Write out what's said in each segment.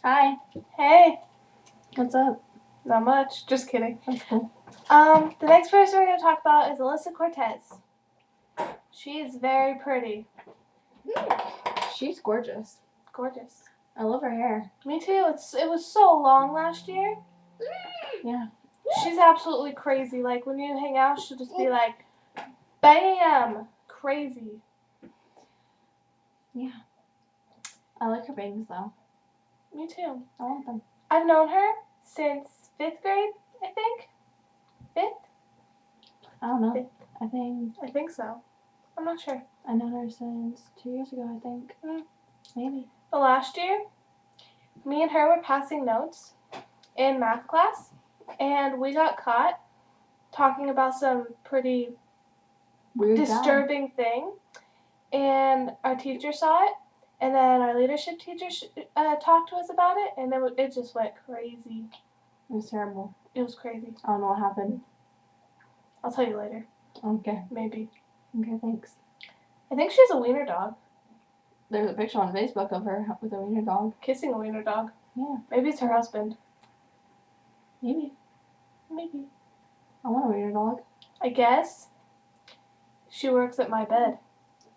Hi. Hey. What's up? Not much. Just kidding. That's cool. The next person we're going to talk about is Alyssa Cortez. She is very pretty. She's gorgeous. Gorgeous. I love her hair. Me too. It was so long last year. Yeah. She's absolutely crazy. Like, when you hang out, she'll just be like, bam! Crazy. Yeah. I like her bangs, though. Me too. I want them. I've known her since 5th grade, I think. 5th? I don't know. Fifth. I think so. I'm not sure. I known her since 2 years ago, I think. Maybe. But last year, me and her were passing notes in math class, and we got caught talking about some pretty Weird disturbing thing, and our teacher saw it, and then our leadership teacher talked to us about it, and then it just went crazy. It was terrible. It was crazy. I don't know what happened. I'll tell you later. Okay. Maybe. Okay, thanks. I think she has a wiener dog. There's a picture on Facebook of her with a wiener dog. Kissing a wiener dog. Yeah. Maybe it's her husband. Maybe. I want a wiener dog. I guess she works at my bed.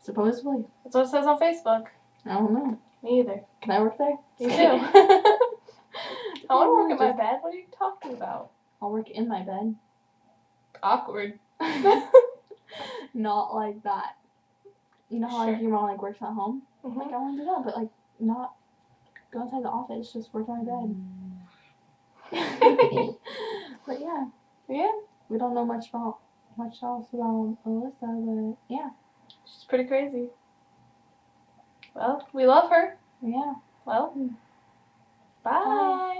Supposedly. That's what it says on Facebook. I don't know. Me either. Can I work there? Me too. I want to work at my bed. What are you talking about? I'll work in my bed. Awkward. Not like that. You know how Sure. like your mom like works at home? Mm-hmm. Like I want to do that, but like not go inside the office, just work on my bed. But yeah. Yeah. We don't know much else about Alyssa, but yeah. She's pretty crazy. Well, we love her. Yeah. Well, bye. Bye.